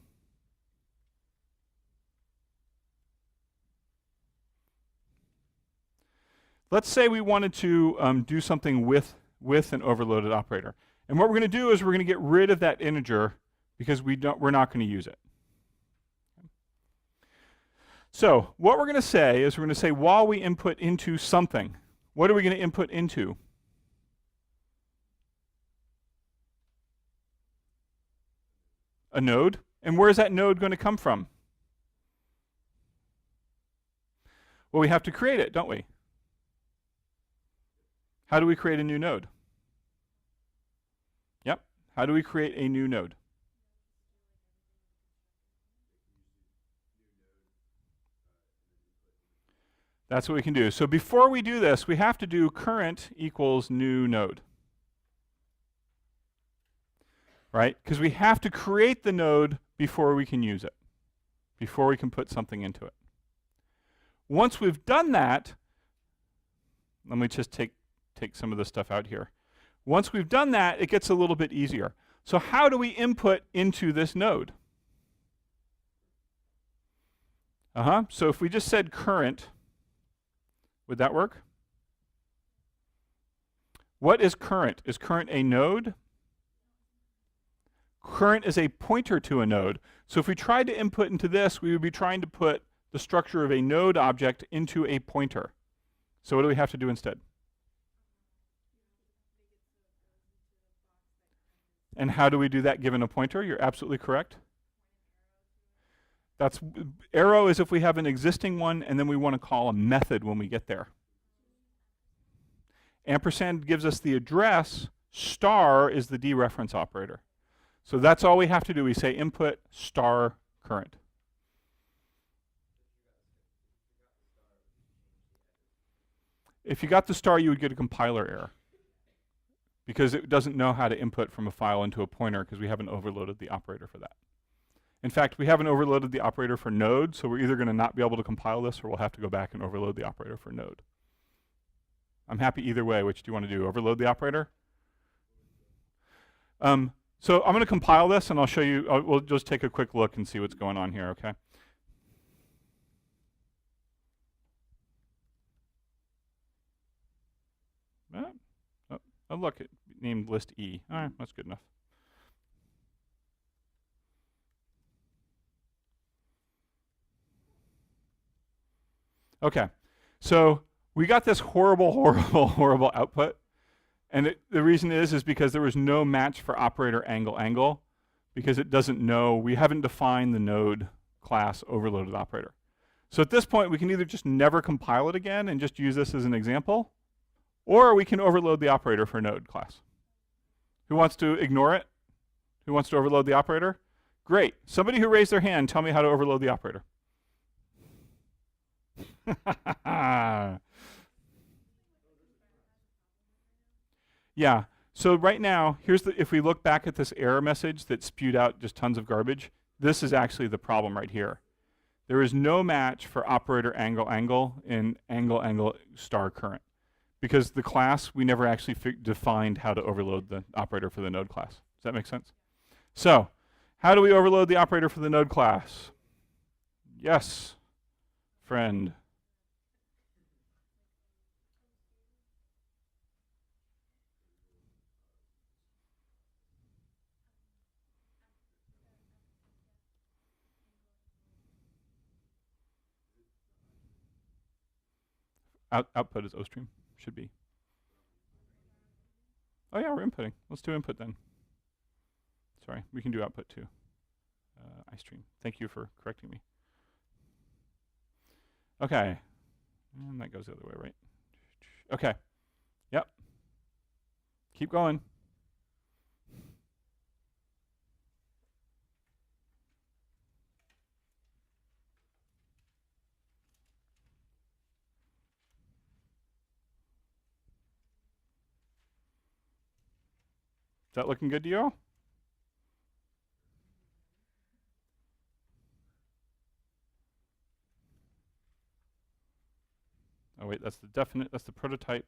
Let's say we wanted to do something with an overloaded operator. And what we're going to do is we're going to get rid of that integer because we're not going to use it. So what we're going to say is we're going to say while we input into something, what are we going to input into? A node. And where is that node going to come from? Well, we have to create it, don't we? How do we create a new node? Yep. How do we create a new node? That's what we can do. So before we do this, we have to do current equals new node. Right? Because we have to create the node before we can use it, before we can put something into it. Once we've done that, let me just take some of this stuff out here. Once we've done that, it gets a little bit easier. So how do we input into this node? So if we just said current, would that work? What is current? Is current a node? Current is a pointer to a node. So if we tried to input into this, we would be trying to put the structure of a node object into a pointer. So what do we have to do instead? And how do we do that given a pointer? You're absolutely correct. Arrow is if we have an existing one and then we want to call a method when we get there. Ampersand gives us the address. Star is the dereference operator. So that's all we have to do. We say input star current. If you got the star, you would get a compiler error because it doesn't know how to input from a file into a pointer because we haven't overloaded the operator for that. In fact, we haven't overloaded the operator for node, so we're either going to not be able to compile this or we'll have to go back and overload the operator for node. I'm happy either way. Which do you want to do? Overload the operator? So I'm going to compile this and I'll show you. We'll just take a quick look and see what's going on here, okay? Oh, look, it named list E. All right, that's good enough. Okay, so we got this horrible output. And the reason is because there was no match for operator angle because it doesn't know, we haven't defined the node class overloaded operator. So at this point, we can either just never compile it again and just use this as an example, or we can overload the operator for node class. Who wants to ignore it? Who wants to overload the operator? Great. Somebody who raised their hand, tell me how to overload the operator. Yeah, so right now, if we look back at this error message that spewed out just tons of garbage, this is actually the problem right here. There is no match for operator angle in angle star current because the class, we never actually defined how to overload the operator for the node class. Does that make sense? So, how do we overload the operator for the node class? Yes, friend. Output is OStream, should be. Oh yeah, we're inputting. Let's do input then. Sorry, we can do output too. iStream. Thank you for correcting me. Okay. And that goes the other way, right? Okay. Yep. Keep going. Is that looking good to you? Oh wait, that's the definite, that's the prototype.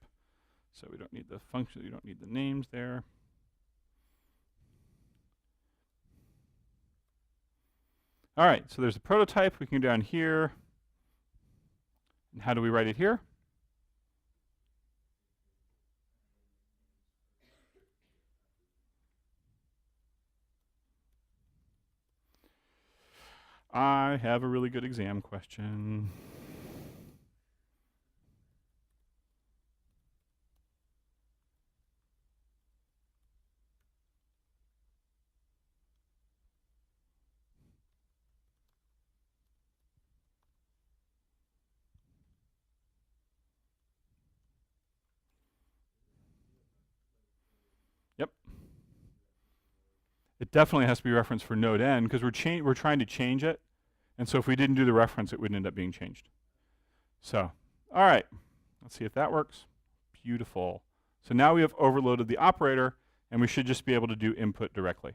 So we don't need the function, you don't need the names there. All right, so there's a prototype. We can go down here. And how do we write it here? I have a really good exam question. Yep. It definitely has to be referenced for node n because we're trying to change it. And so if we didn't do the reference, it wouldn't end up being changed. So, all right. Let's see if that works. Beautiful. So now we have overloaded the operator, and we should just be able to do input directly.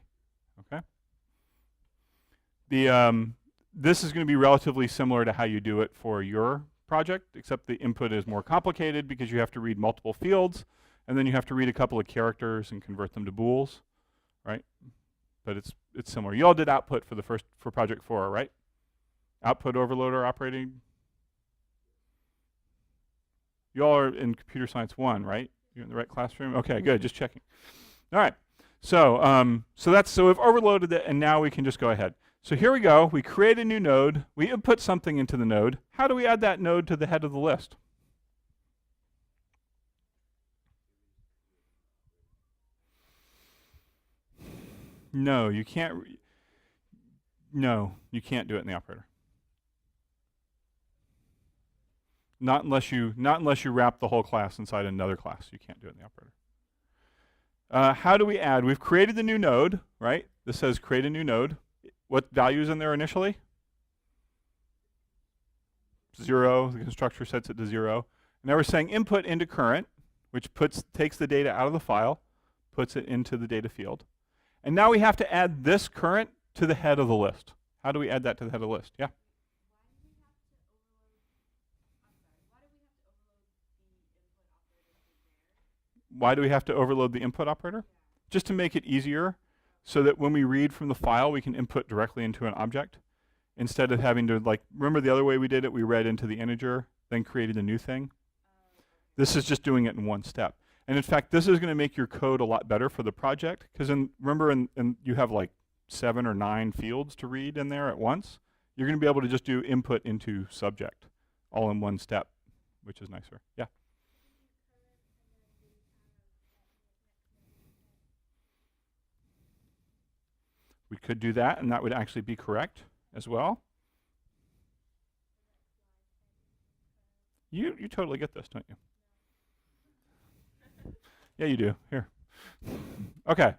Okay? This is going to be relatively similar to how you do it for your project, except the input is more complicated because you have to read multiple fields, and then you have to read a couple of characters and convert them to bools, right? But it's similar. You all did output for project 4, right? Output overloader operating. You all are in computer science 1, right? You're in the right classroom? Okay, good, just checking. All right, so we've overloaded it, and now we can just go ahead. So here we go, we create a new node, we input something into the node. How do we add that node to the head of the list? No, you can't. No, you can't do it in the operator. Not unless you wrap the whole class inside another class. You can't do it in the operator. How do we add? We've created the new node, right? This says create a new node. What value is in there initially? 0. The constructor sets it to 0. Now we're saying input into current, which takes the data out of the file, puts it into the data field. And now we have to add this current to the head of the list. How do we add that to the head of the list? Yeah? Why do we have to overload the input operator? Just to make it easier so that when we read from the file, we can input directly into an object instead of having to, like, remember the other way we did it? We read into the integer, then created a new thing. This is just doing it in one step. And in fact, this is going to make your code a lot better for the project because remember you have like 7 or 9 fields to read in there at once. You're going to be able to just do input into subject all in one step, which is nicer. Yeah. We could do that, and that would actually be correct as well. You totally get this, don't you? Yeah, you do. Here. Okay.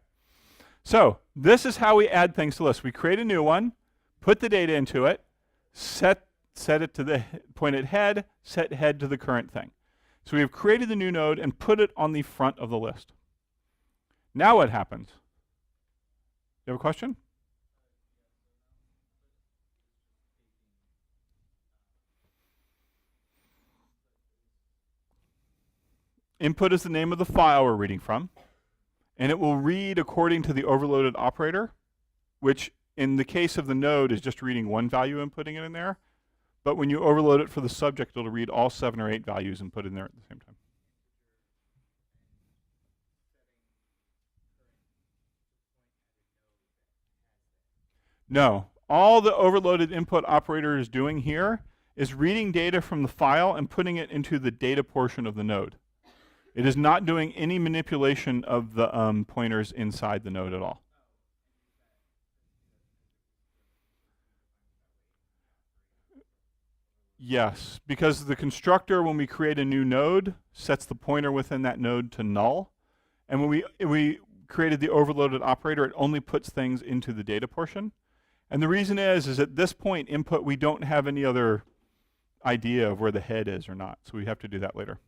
So this is how we add things to lists. We create a new one, put the data into it, set it to the point at head, set head to the current thing. So we have created the new node and put it on the front of the list. Now what happens? You have a question? Input is the name of the file we're reading from, and it will read according to the overloaded operator, which in the case of the node is just reading one value and putting it in there. But when you overload it for the subject, it'll read all 7 or 8 values and put it in there at the same time. No, all the overloaded input operator is doing here is reading data from the file and putting it into the data portion of the node. It is not doing any manipulation of the pointers inside the node at all. Yes, because the constructor, when we create a new node, sets the pointer within that node to null. And when we created the overloaded operator, it only puts things into the data portion. And the reason is at this point, input, we don't have any other idea of where the head is or not. So we have to do that later.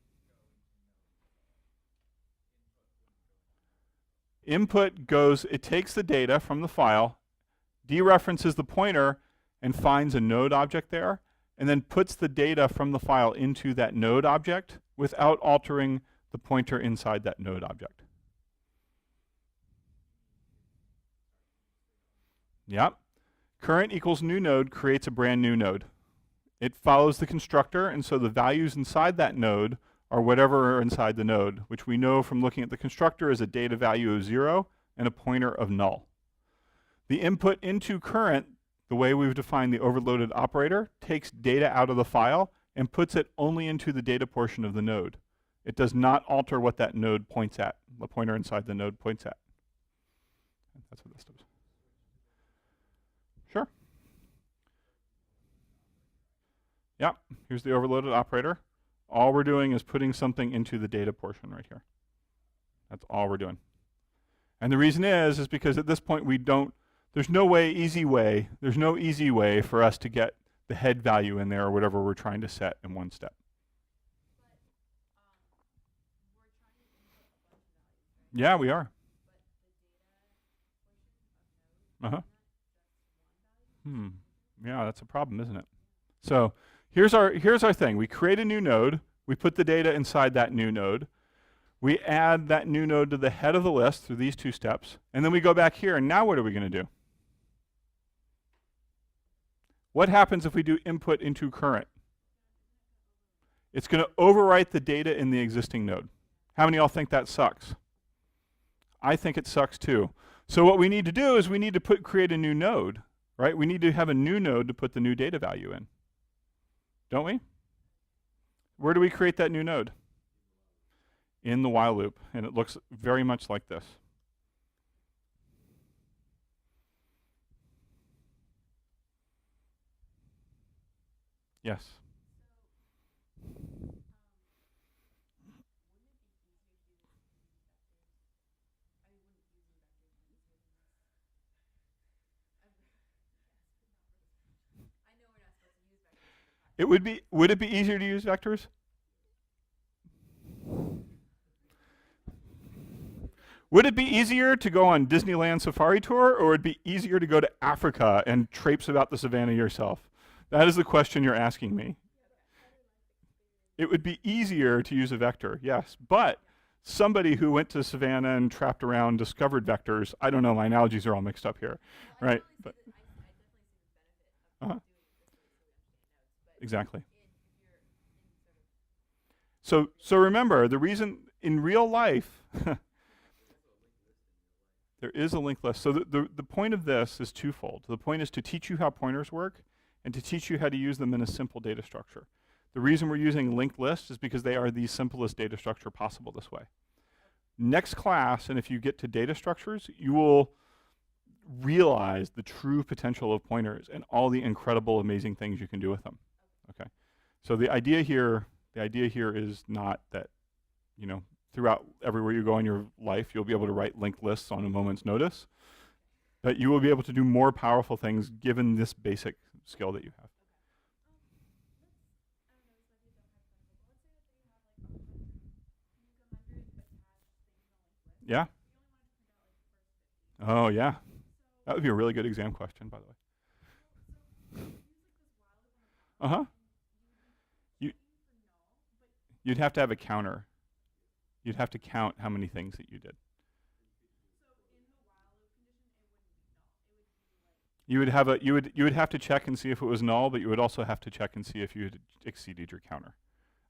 Input goes, it takes the data from the file, dereferences the pointer, and finds a node object there, and then puts the data from the file into that node object without altering the pointer inside that node object. Yep. Current equals new node creates a brand new node. It follows the constructor, and so the values inside that node are whatever are inside the node, which we know from looking at the constructor is a data value of 0 and a pointer of null. The input into current, the way we've defined the overloaded operator, takes data out of the file and puts it only into the data portion of the node. It does not alter what that node points at, the pointer inside the node points at. That's what this does. Sure. Yeah, here's the overloaded operator. All we're doing is putting something into the data portion right here. That's all we're doing. And the reason is because at this point there's no easy way for us to get the head value in there or whatever we're trying to set in one step. Yeah, we are. Uh-huh. Yeah, that's a problem, isn't it? So here's our thing. We create a new node. We put the data inside that new node. We add that new node to the head of the list through these two steps. And then we go back here, and now what are we going to do? What happens if we do input into current? It's going to overwrite the data in the existing node. How many of y'all think that sucks? I think it sucks too. So what we need to do is we need to create a new node, right? We need to have a new node to put the new data value in. Don't we? Where do we create that new node? In the while loop, and it looks very much like this. Yes. Would it be easier to use vectors? Would it be easier to go on Disneyland safari tour, or would it be easier to go to Africa and traipse about the savannah yourself? That is the question you're asking me. It would be easier to use a vector, yes, but somebody who went to savannah and trapped around discovered vectors. I don't know, my analogies are all mixed up here, right? But exactly. So remember, the reason in real life, there is a linked list. So the point of this is twofold. The point is to teach you how pointers work and to teach you how to use them in a simple data structure. The reason we're using linked lists is because they are the simplest data structure possible this way. Next class, and if you get to data structures, you will realize the true potential of pointers and all the incredible, amazing things you can do with them. Okay. So the idea here is not that, throughout everywhere you go in your life, you'll be able to write linked lists on a moment's notice, but you will be able to do more powerful things given this basic skill that you have. Yeah. Oh, yeah. That would be a really good exam question, by the way. Uh-huh. You'd have to have a counter. You'd have to count how many things that you did. You would have to check and see if it was null, but you would also have to check and see if you had exceeded your counter.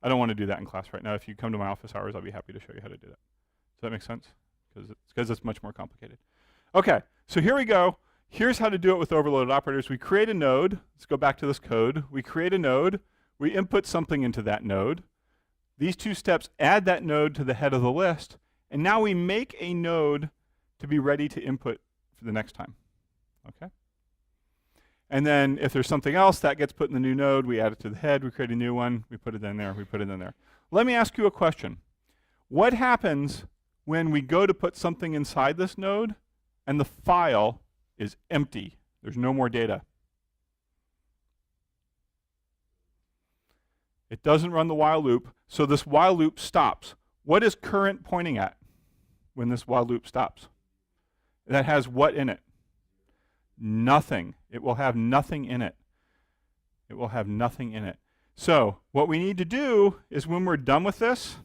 I don't want to do that in class right now. If you come to my office hours, I'll be happy to show you how to do that. Does that make sense? Because it's much more complicated. Okay, so here we go. Here's how to do it with overloaded operators. We create a node. Let's go back to this code. We create a node. We input something into that node. These two steps add that node to the head of the list, and now we make a node to be ready to input for the next time. Okay? And then if there's something else that gets put in the new node, we add it to the head, we create a new one, we put it in there, we put it in there. Let me ask you a question. What happens when we go to put something inside this node and the file is empty? There's no more data. It doesn't run the while loop, so this while loop stops. What is current pointing at when this while loop stops? That has what in it? Nothing. It will have nothing in it. It will have nothing in it. So what we need to do is when we're done with this,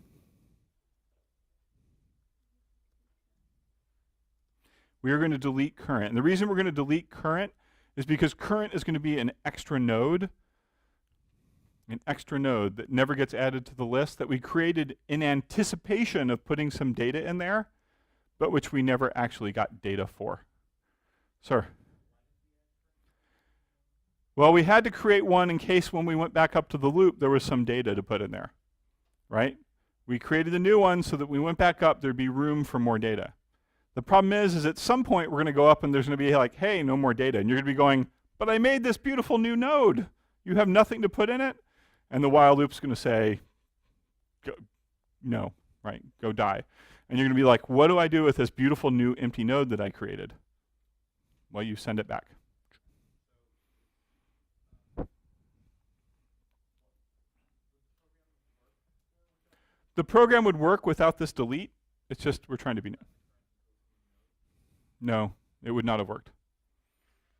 we are going to delete current. And the reason we're going to delete current is because current is going to be an extra node that never gets added to the list that we created in anticipation of putting some data in there, but which we never actually got data for. Sir? Well, we had to create one in case when we went back up to the loop, there was some data to put in there, right? We created a new one so that we went back up, there'd be room for more data. The problem is at some point we're going to go up and there's going to be like, hey, no more data. And you're going to be going, but I made this beautiful new node. You have nothing to put in it? And the while loop's going to say, go, no, right? Go die. And you're going to be like, what do I do with this beautiful new empty node that I created? Well, you send it back. The program would work without this delete. It's just we're trying to be new. No, it would not have worked.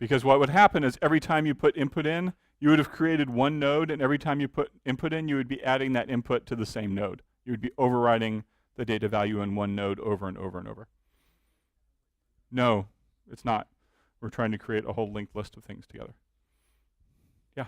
Because what would happen is every time you put input in, you would have created one node, and every time you put input in, you would be adding that input to the same node. You would be overriding the data value in one node over and over and over. No, it's not. We're trying to create a whole linked list of things together. Yeah?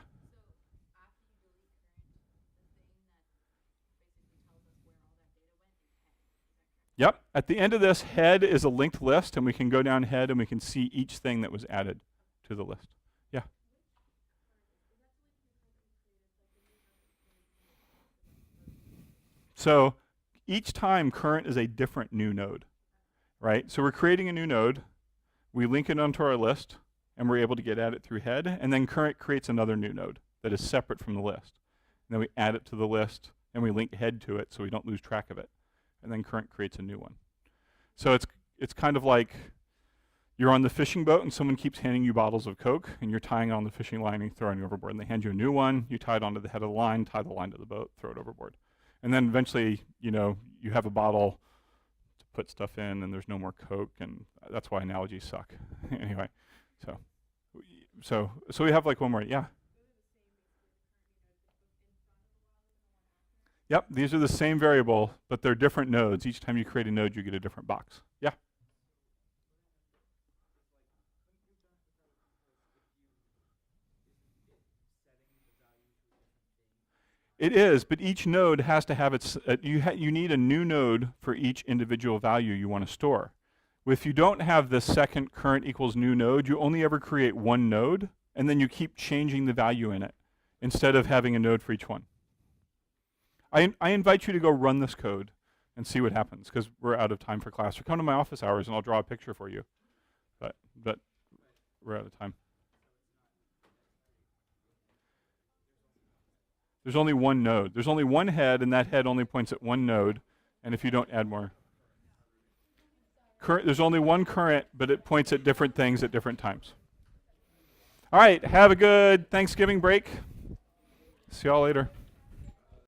Yep. At the end of this, head is a linked list, and we can go down head and we can see each thing that was added to the list. Yeah. So each time current is a different new node, right? So we're creating a new node, we link it onto our list, and we're able to get at it through head, and then current creates another new node that is separate from the list. And then we add it to the list, and we link head to it so we don't lose track of it. And then current creates a new one. So it's kind of like you're on the fishing boat and someone keeps handing you bottles of Coke and you're tying it on the fishing line and throwing it overboard. And they hand you a new one, you tie it onto the head of the line, tie the line to the boat, throw it overboard. And then eventually, you know, you have a bottle to put stuff in and there's no more Coke, and that's why analogies suck. Anyway, so we have like one more, yeah. Yep, these are the same variable, but they're different nodes. Each time you create a node, you get a different box. Yeah? It is, but each node has to have its, you need a new node for each individual value you want to store. If you don't have the second current equals new node, you only ever create one node, and then you keep changing the value in it, instead of having a node for each one. I invite you to go run this code and see what happens, because we're out of time for class. Or come to my office hours and I'll draw a picture for you. But we're out of time. There's only one node. There's only one head, and that head only points at one node. And if you don't add more. There's only one current, but it points at different things at different times. All right, have a good Thanksgiving break. See y'all later.